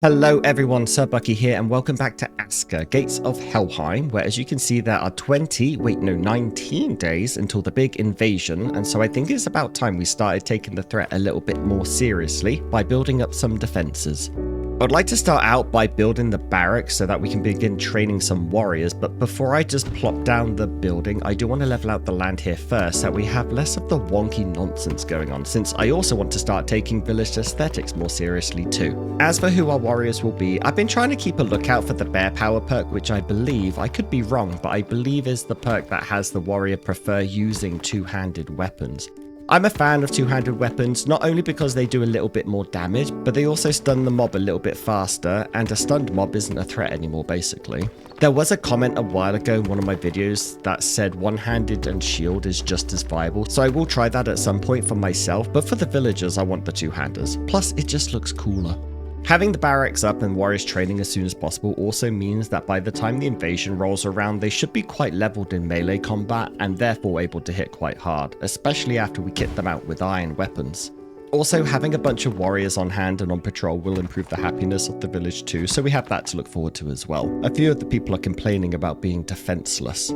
Hello everyone, Sir Bucky here and welcome back to ASKA, Gates of Helheim, where as you can see there are 19 days until the big invasion, and so I think it's about time we started taking the threat a little bit more seriously by building up some defenses. I'd like to start out by building the barracks so that we can begin training some warriors, but before I just plop down the building, I do want to level out the land here first so we have less of the wonky nonsense going on, since I also want to start taking village aesthetics more seriously too. As for who our warriors will be, I've been trying to keep a lookout for the bear power perk, which I believe, I could be wrong, but I believe is the perk that has the warrior prefer using two-handed weapons. I'm a fan of two-handed weapons, not only because they do a little bit more damage, but they also stun the mob a little bit faster, and a stunned mob isn't a threat anymore, basically. There was a comment a while ago in one of my videos that said one-handed and shield is just as viable, so I will try that at some point for myself, but for the villagers I want the two-handers. Plus, it just looks cooler. Having the barracks up and warriors training as soon as possible also means that by the time the invasion rolls around, they should be quite leveled in melee combat and therefore able to hit quite hard, especially after we kit them out with iron weapons. Also, having a bunch of warriors on hand and on patrol will improve the happiness of the village too, so we have that to look forward to as well. A few of the people are complaining about being defenseless.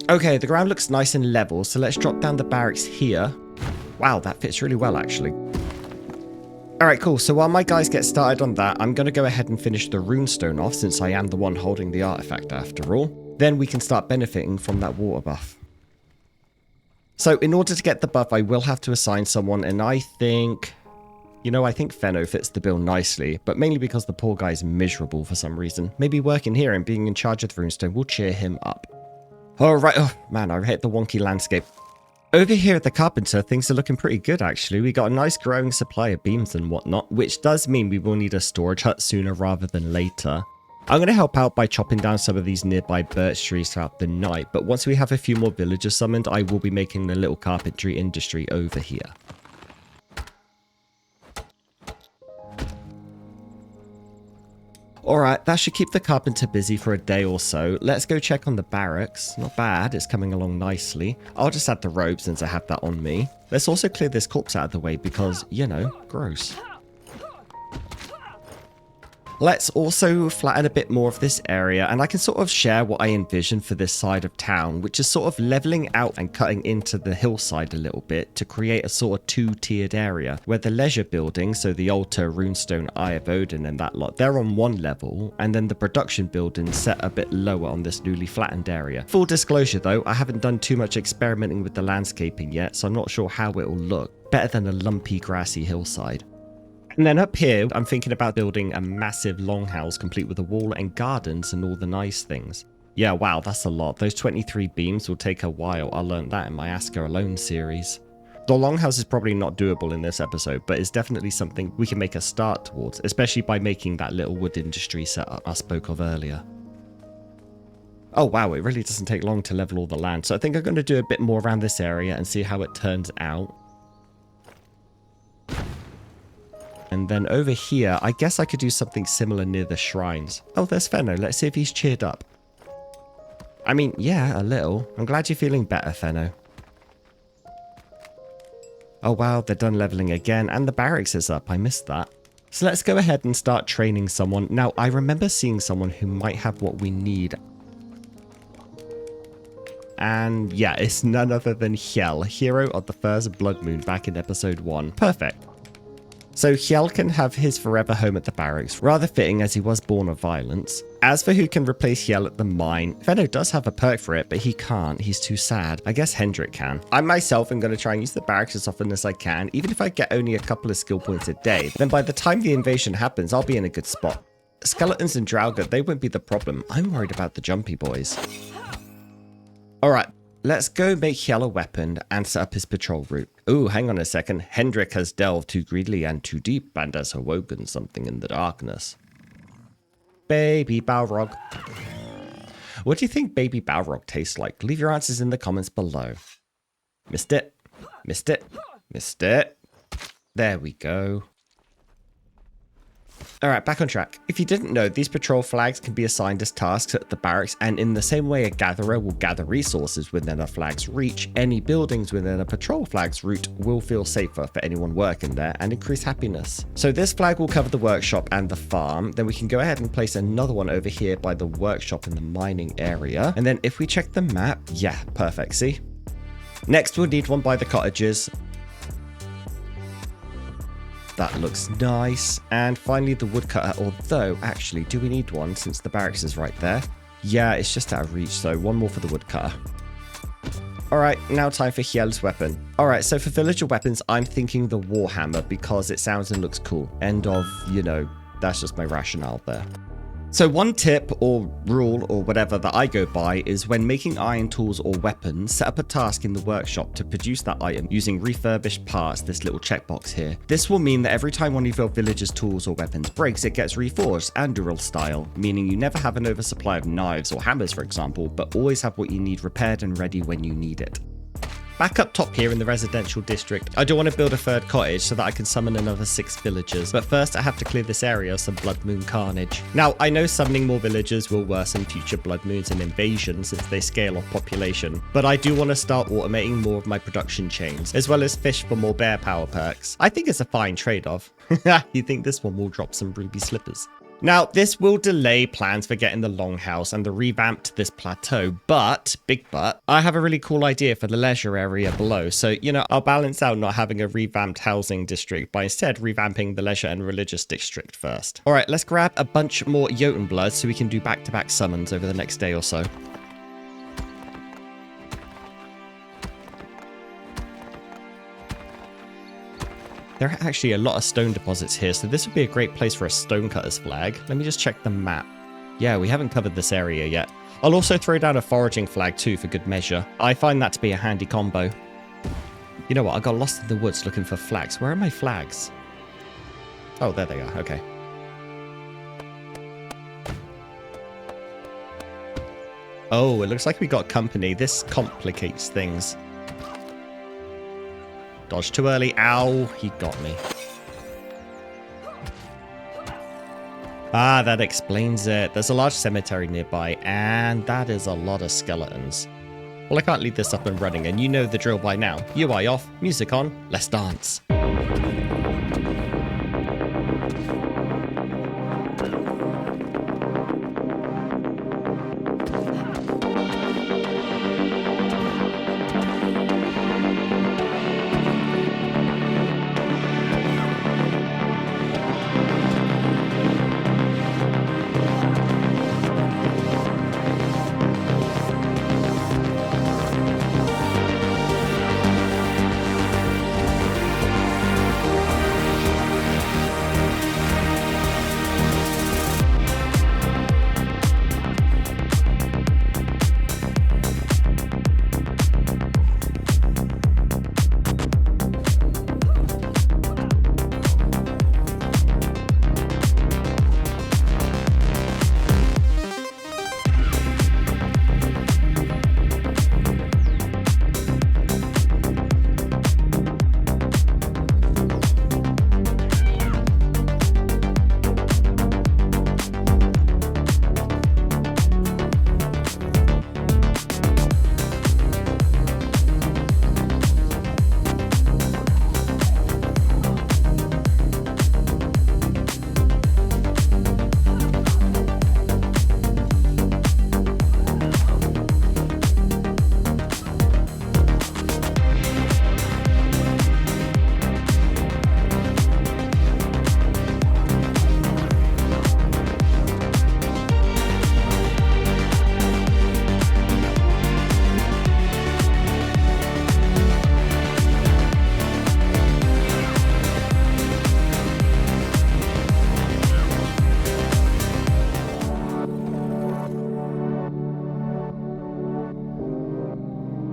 Okay, the ground looks nice and level, so let's drop down the barracks here. Wow, that fits really well actually. Alright, cool. So while my guys get started on that, I'm going to go ahead and finish the runestone off since I am the one holding the artifact after all. Then we can start benefiting from that water buff. So in order to get the buff, I will have to assign someone, and I think... I think Fenno fits the bill nicely, but mainly because the poor guy's miserable for some reason. Maybe working here and being in charge of the runestone will cheer him up. Alright, oh man, I hit the wonky landscape. Over here at the carpenter, things are looking pretty good actually. We got a nice growing supply of beams and whatnot, which does mean we will need a storage hut sooner rather than later. I'm going to help out by chopping down some of these nearby birch trees throughout the night, but once we have a few more villagers summoned, I will be making a little carpentry industry over here. Alright, that should keep the carpenter busy for a day or so. Let's go check on the barracks. Not bad, it's coming along nicely. I'll just add the robe since I have that on me. Let's also clear this corpse out of the way because, gross. Let's also flatten a bit more of this area, and I can sort of share what I envision for this side of town, which is sort of leveling out and cutting into the hillside a little bit to create a sort of two-tiered area, where the leisure building, so the altar, runestone, Eye of Odin and that lot, they're on one level, and then the production building set a bit lower on this newly flattened area. Full disclosure though, I haven't done too much experimenting with the landscaping yet, so I'm not sure how it will look. Better than a lumpy grassy hillside. And then up here, I'm thinking about building a massive longhouse complete with a wall and gardens and all the nice things. Yeah, wow, that's a lot. Those 23 beams will take a while. I learned that in my ASKA Alone series. The longhouse is probably not doable in this episode, but it's definitely something we can make a start towards, especially by making that little wood industry setup I spoke of earlier. Oh wow, it really doesn't take long to level all the land, so I think I'm going to do a bit more around this area and see how it turns out. And then over here, I guess I could do something similar near the shrines. Oh, there's Fenno. Let's see if he's cheered up. I mean, yeah, a little. I'm glad you're feeling better, Fenno. Oh, wow, they're done leveling again, and the barracks is up. I missed that. So let's go ahead and start training someone. Now, I remember seeing someone who might have what we need. And yeah, it's none other than Hjel, hero of the first Bloodmoon back in episode 1. Perfect. So Hjel can have his forever home at the barracks, rather fitting as he was born of violence. As for who can replace Hjel at the mine, Fenno does have a perk for it, but he can't, he's too sad. I guess Hendrik can. I myself am going to try and use the barracks as often as I can, even if I get only a couple of skill points a day. Then by the time the invasion happens, I'll be in a good spot. Skeletons and Draugr, they won't be the problem. I'm worried about the jumpy boys. Alright. Let's go make Hjel a weapon and set up his patrol route. Ooh, hang on a second. Hendrik has delved too greedily and too deep and has awoken something in the darkness. Baby Balrog. What do you think baby Balrog tastes like? Leave your answers in the comments below. Missed it. Missed it. Missed it. There we go. All right, back on track. If you didn't know, these patrol flags can be assigned as tasks at the barracks, and in the same way a gatherer will gather resources within a flag's reach, any buildings within a patrol flag's route will feel safer for anyone working there and increase happiness. So this flag will cover the workshop and the farm. Then we can go ahead and place another one over here by the workshop in the mining area. And then if we check the map, yeah, perfect, see? Next we'll need one by the cottages. That looks nice. And finally the woodcutter, although actually, do we need one since the barracks is right there? Yeah, it's just out of reach, so one more for the woodcutter. Alright, now time for Hjel's weapon. Alright, so for villager weapons, I'm thinking the warhammer because it sounds and looks cool. End of, you know, that's just my rationale there. So one tip or rule or whatever that I go by is when making iron tools or weapons, set up a task in the workshop to produce that item using refurbished parts, this little checkbox here. This will mean that every time one of your villagers' tools or weapons breaks, it gets reforged Anduril style, meaning you never have an oversupply of knives or hammers, for example, but always have what you need repaired and ready when you need it. Back up top here in the residential district, I do want to build a third cottage so that I can summon another 6 villagers, but first I have to clear this area of some Bloodmoon carnage. Now, I know summoning more villagers will worsen future Bloodmoons and invasions since they scale off population, but I do want to start automating more of my production chains, as well as fish for more bear power perks. I think it's a fine trade-off. You think this one will drop some ruby slippers? Now, this will delay plans for getting the longhouse and the revamp to this plateau, but, big but, I have a really cool idea for the leisure area below. So, you know, I'll balance out not having a revamped housing district by instead revamping the leisure and religious district first. All right, let's grab a bunch more Jotun blood so we can do back-to-back summons over the next day or so. There are actually a lot of stone deposits here, so this would be a great place for a stonecutter's flag. Let me just check the map. Yeah, we haven't covered this area yet. I'll also throw down a foraging flag too for good measure. I find that to be a handy combo. You know what? I got lost in the woods looking for flags. Where are my flags? Oh, there they are. Okay. Oh, it looks like we got company. This complicates things. Dodge too early. Ow, he got me. Ah, that explains it. There's a large cemetery nearby, and that is a lot of skeletons. Well, I can't leave this up and running, and you know the drill by now. UI off, music on, let's dance.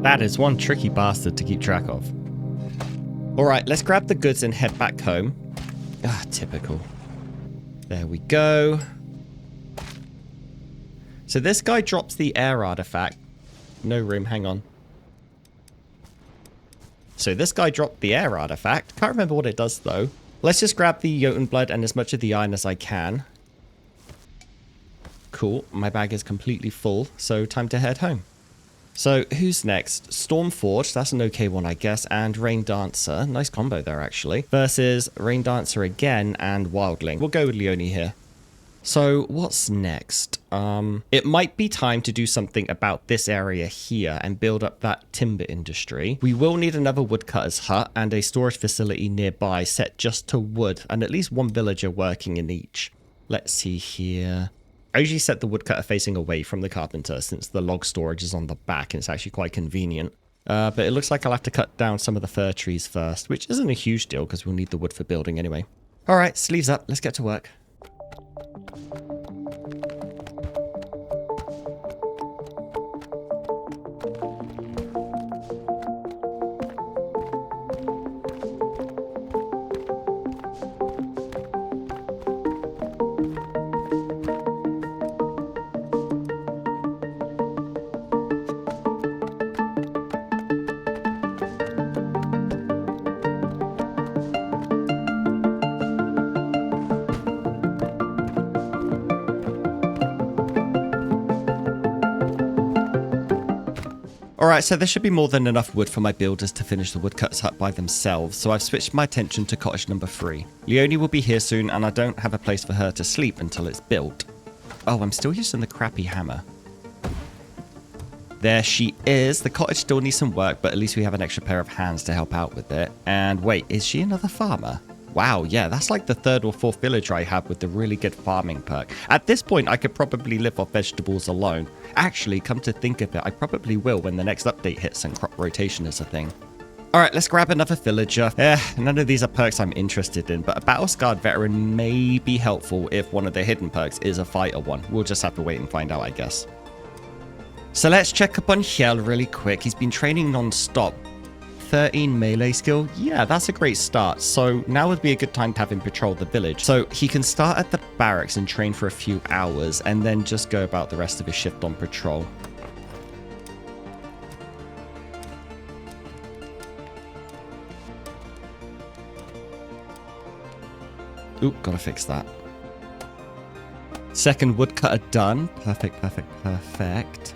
That is one tricky bastard to keep track of. Alright, let's grab the goods and head back home. Ah, typical. There we go. So this guy drops the air artifact. No room, hang on. So this guy dropped the air artifact. Can't remember what it does though. Let's just grab the Jotun blood and as much of the iron as I can. Cool. My bag is completely full, so time to head home. So who's next? Stormforge, that's an okay one, I guess, and Rain Dancer. Nice combo there, actually. Versus Rain Dancer again and Wildling. We'll go with Leone here. So what's next? It might be time to do something about this area here and build up that timber industry. We will need another woodcutter's hut and a storage facility nearby set just to wood and at least one villager working in each. Let's see here. I usually set the woodcutter facing away from the carpenter since the log storage is on the back and it's actually quite convenient. But it looks like I'll have to cut down some of the fir trees first, which isn't a huge deal because we'll need the wood for building anyway. All right, sleeves up. Let's get to work. Alright, so there should be more than enough wood for my builders to finish the woodcutter's hut by themselves, so I've switched my attention to cottage number 3. Leone will be here soon, and I don't have a place for her to sleep until it's built. Oh, I'm still using the crappy hammer. There she is. The cottage still needs some work, but at least we have an extra pair of hands to help out with it. And wait, is she another farmer? Wow, yeah, that's like the 3rd or 4th villager I have with the really good farming perk. At this point, I could probably live off vegetables alone. Actually, come to think of it, I probably will when the next update hits and crop rotation is a thing. Alright, let's grab another villager. None of these are perks I'm interested in, but a battle-scarred veteran may be helpful if one of the hidden perks is a fighter one. We'll just have to wait and find out, I guess. So let's check up on Hjel really quick. He's been training non-stop. 13 melee skill. Yeah, that's a great start. So now would be a good time to have him patrol the village. So he can start at the barracks and train for a few hours and then just go about the rest of his shift on patrol. Oop, gotta fix that. Second woodcutter done. Perfect, perfect, perfect.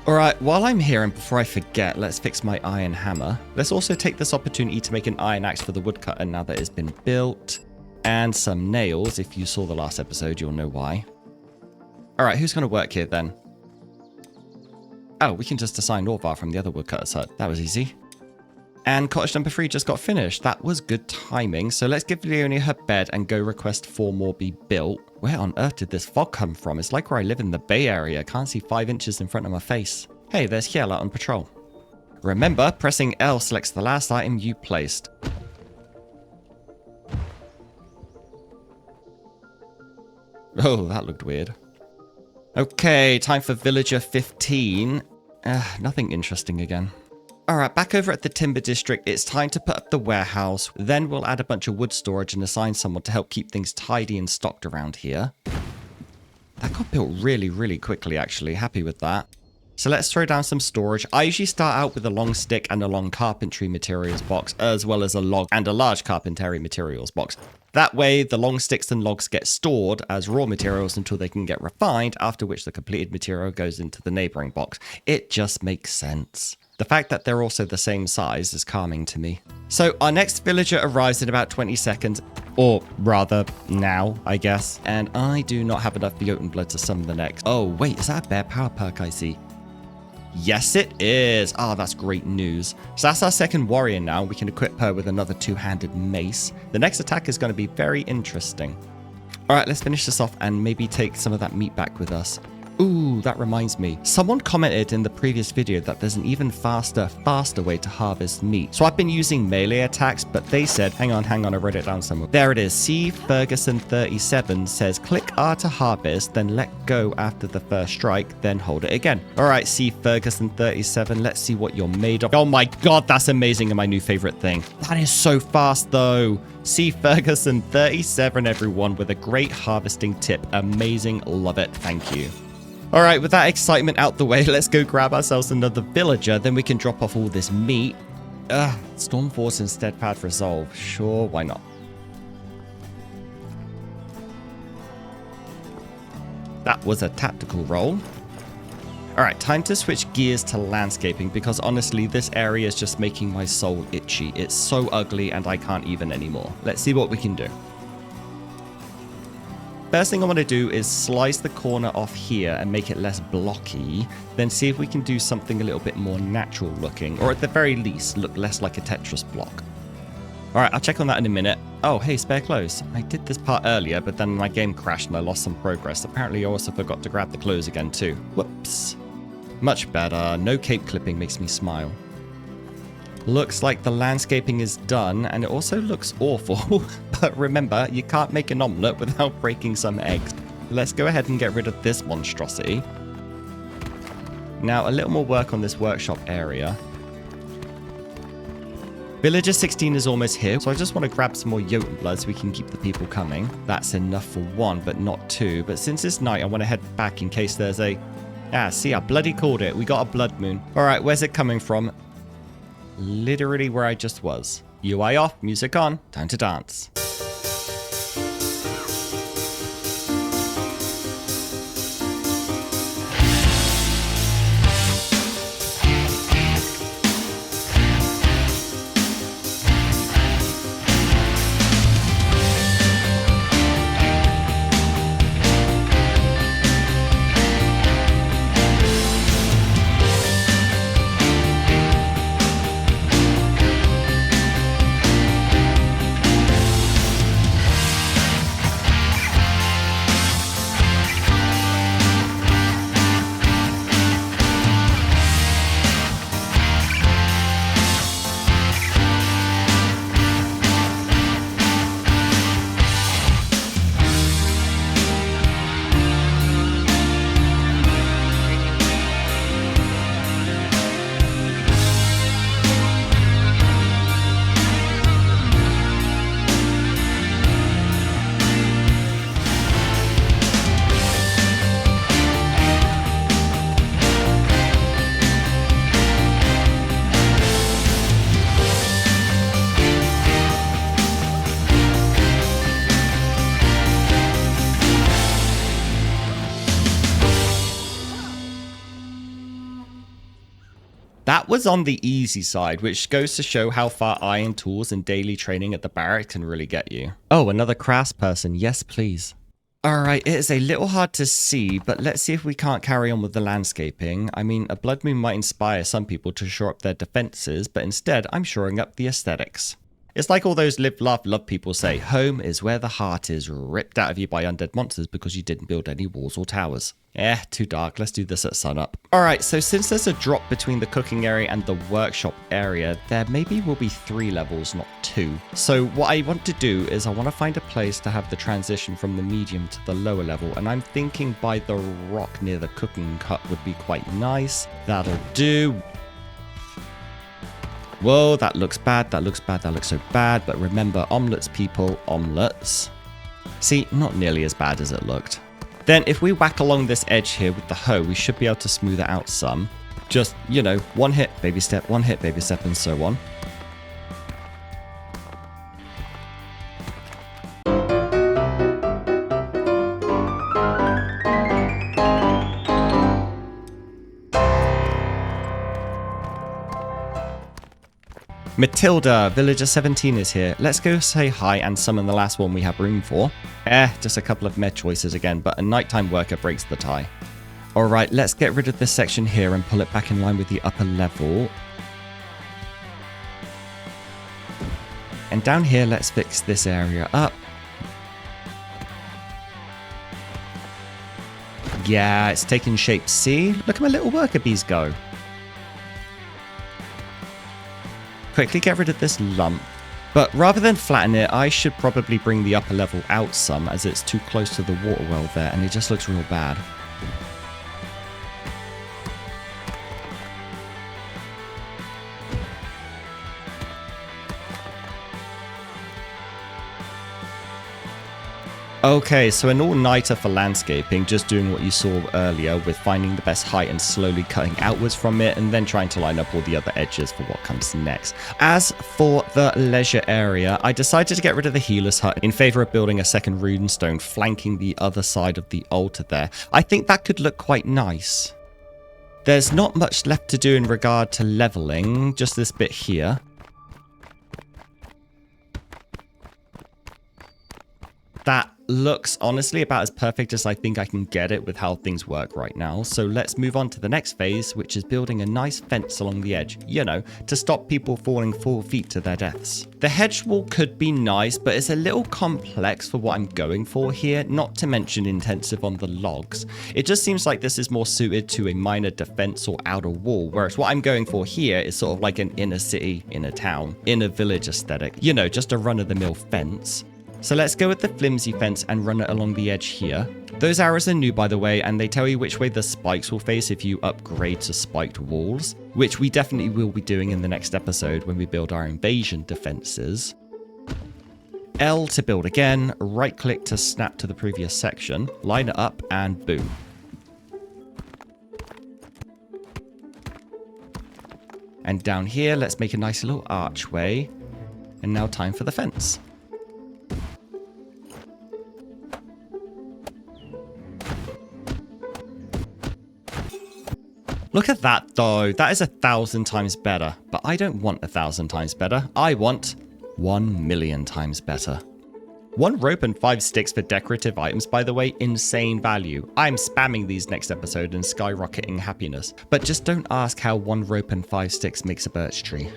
Alright, while I'm here and before I forget, let's fix my iron hammer. Let's also take this opportunity to make an iron axe for the woodcutter now that it's been built. And some nails. If you saw the last episode, you'll know why. Alright, who's going to work here then? Oh, we can just assign Orvar from the other woodcutter's hut. That was easy. And cottage number 3 just got finished. That was good timing. So let's give Leone her bed and go request 4 more be built. Where on earth did this fog come from? It's like where I live in the Bay Area. Can't see 5 inches in front of my face. Hey, there's Hjel out on patrol. Remember, pressing L selects the last item you placed. Oh, that looked weird. Okay, time for villager 15. Nothing interesting again. Alright, back over at the Timber District, it's time to put up the warehouse. Then we'll add a bunch of wood storage and assign someone to help keep things tidy and stocked around here. That got built really, really quickly, actually. Happy with that. So let's throw down some storage. I usually start out with a long stick and a long carpentry materials box, as well as a log and a large carpentry materials box. That way, the long sticks and logs get stored as raw materials until they can get refined, after which the completed material goes into the neighboring box. It just makes sense. The fact that they're also the same size is calming to me. So our next villager arrives in about 20 seconds, or rather now, I guess. And I do not have enough Jotun blood to summon the next. Oh, wait, is that a bear power perk I see? Yes, it is. Ah, that's great news. So that's our second warrior now. We can equip her with another 2-handed mace. The next attack is going to be very interesting. All right, let's finish this off and maybe take some of that meat back with us. Ooh, that reminds me. Someone commented in the previous video that there's an even faster way to harvest meat. So I've been using melee attacks, but they said, hang on, I wrote it down somewhere. There it is. C Ferguson 37 says, click R to harvest, then let go after the first strike, then hold it again. All right, C Ferguson 37, let's see what you're made of. Oh my God, that's amazing and my new favorite thing. That is so fast though. C Ferguson 37, everyone, with a great harvesting tip. Amazing, love it, thank you. All right, with that excitement out the way, let's go grab ourselves another villager. Then we can drop off all this meat. Stormforce and Steadfast Resolve. Sure, why not? That was a tactical roll. Alright, time to switch gears to landscaping because honestly, this area is just making my soul itchy. It's so ugly and I can't even anymore. Let's see what we can do. First thing I want to do is slice the corner off here and make it less blocky. Then see if we can do something a little bit more natural looking, or at the very least, look less like a Tetris block. Alright, I'll check on that in a minute. Oh, hey, spare clothes. I did this part earlier, but then my game crashed and I lost some progress. Apparently, I also forgot to grab the clothes again too. Whoops. Much better. No cape clipping makes me smile. Looks like the landscaping is done, and it also looks awful. But remember, you can't make an omelette without breaking some eggs. Let's go ahead and get rid of this monstrosity. Now, a little more work on this workshop area. Villager 16 is almost here, so I just want to grab some more Jotun blood so we can keep the people coming. That's enough for one, but not two. But since it's night, I want to head back in case there's a... see, I bloody called it. We got a blood moon. Alright, where's it coming from? Literally where I just was. UI off, music on, time to dance. That was on the easy side, which goes to show how far iron tools and daily training at the barracks can really get you. Oh, another crass person. Yes, please. Alright, it is a little hard to see, but let's see if we can't carry on with the landscaping. I mean, a blood moon might inspire some people to shore up their defenses, but instead I'm shoring up the aesthetics. It's like all those live, laugh, love people say, home is where the heart is ripped out of you by undead monsters because you didn't build any walls or towers. Too dark. Let's do this at sunup. Alright, so since there's a drop between the cooking area and the workshop area, there maybe will be 3 levels, not 2. So what I want to do is I want to find a place to have the transition from the medium to the lower level, and I'm thinking by the rock near the cooking hut would be quite nice. That'll do. Whoa, that looks bad, that looks bad, that looks so bad, but remember, omelettes, people, omelettes. See, not nearly as bad as it looked. Then if we whack along this edge here with the hoe, we should be able to smooth it out some. Just, you know, one hit, baby step, one hit, baby step, and so on. Matilda, Villager 17 is here. Let's go say hi and summon the last one we have room for. Just a couple of med choices again, but a nighttime worker breaks the tie. Alright, let's get rid of this section here and pull it back in line with the upper level. And down here, let's fix this area up. Yeah, it's taking shape. See? Look at my little worker bees go. Quickly get rid of this lump. But rather than flatten it, I should probably bring the upper level out some, as it's too close to the water well there and it just looks real bad. Okay, so an all-nighter for landscaping, just doing what you saw earlier with finding the best height and slowly cutting outwards from it and then trying to line up all the other edges for what comes next. As for the leisure area, I decided to get rid of the healer's hut in favor of building a second runestone flanking the other side of the altar there. I think that could look quite nice. There's not much left to do in regard to leveling, just this bit here. That looks honestly about as perfect as I think I can get it with how things work right now. So let's move on to the next phase, which is building a nice fence along the edge, you know, to stop people falling 4 feet to their deaths. The hedge wall could be nice, but it's a little complex for what I'm going for here, not to mention intensive on the logs. It just seems like this is more suited to a minor defense or outer wall, whereas what I'm going for here is sort of like an inner city, inner town, inner village aesthetic, you know, just a run-of-the-mill fence. So let's go with the flimsy fence and run it along the edge here. Those arrows are new, by the way, and they tell you which way the spikes will face if you upgrade to spiked walls, which we definitely will be doing in the next episode when we build our invasion defenses. L to build again, right click to snap to the previous section, line it up, and boom. And down here, let's make a nice little archway. And now time for the fence. Look at that though, that is 1,000 times better. But I don't want 1,000 times better, I want 1,000,000 times better. 1 rope and 5 sticks for decorative items, by the way, insane value. I'm spamming these next episode and skyrocketing happiness. But just don't ask how 1 rope and 5 sticks makes a birch tree.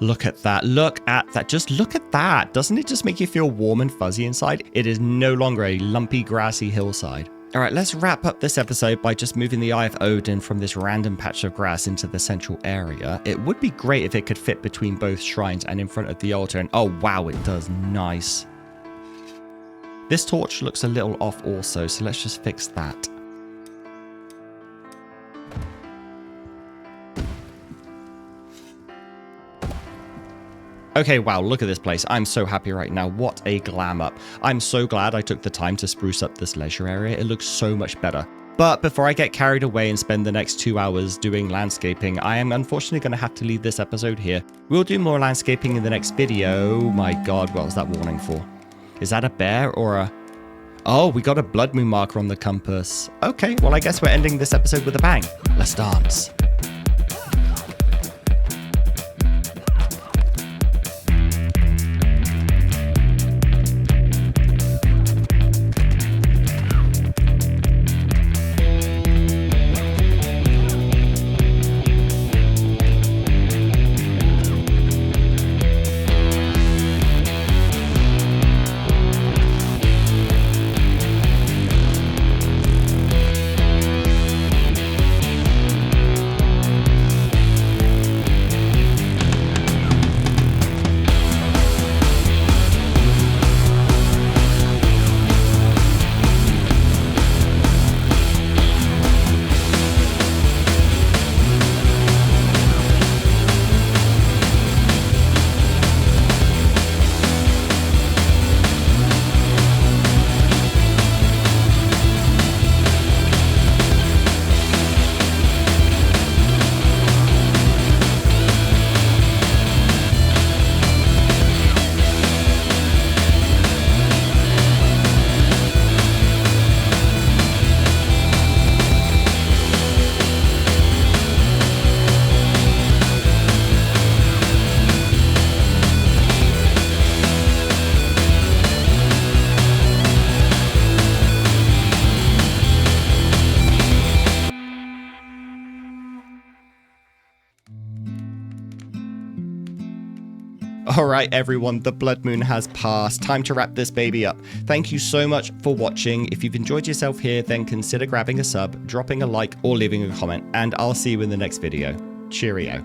Look at that. Look at that. Just look at that. Doesn't it just make you feel warm and fuzzy inside? It is no longer a lumpy, grassy hillside. All right, let's wrap up this episode by just moving the Eye of Odin from this random patch of grass into the central area. It would be great if it could fit between both shrines and in front of the altar. And oh, wow, it does. Nice. This torch looks a little off also, so let's just fix that. Okay, wow, look at this place. I'm so happy right now. What a glam up. I'm so glad I took the time to spruce up this leisure area. It looks so much better. But before I get carried away and spend the next 2 hours doing landscaping, I am unfortunately going to have to leave this episode here. We'll do more landscaping in the next video. Oh my god, what was that warning for? Is that a bear or a... Oh, we got a Bloodmoon marker on the compass. Okay, well I guess we're ending this episode with a bang. Let's dance. All right, everyone, the blood moon has passed. Time to wrap this baby up. Thank you so much for watching. If you've enjoyed yourself here, then consider grabbing a sub, dropping a like, or leaving a comment, and I'll see you in the next video. Cheerio.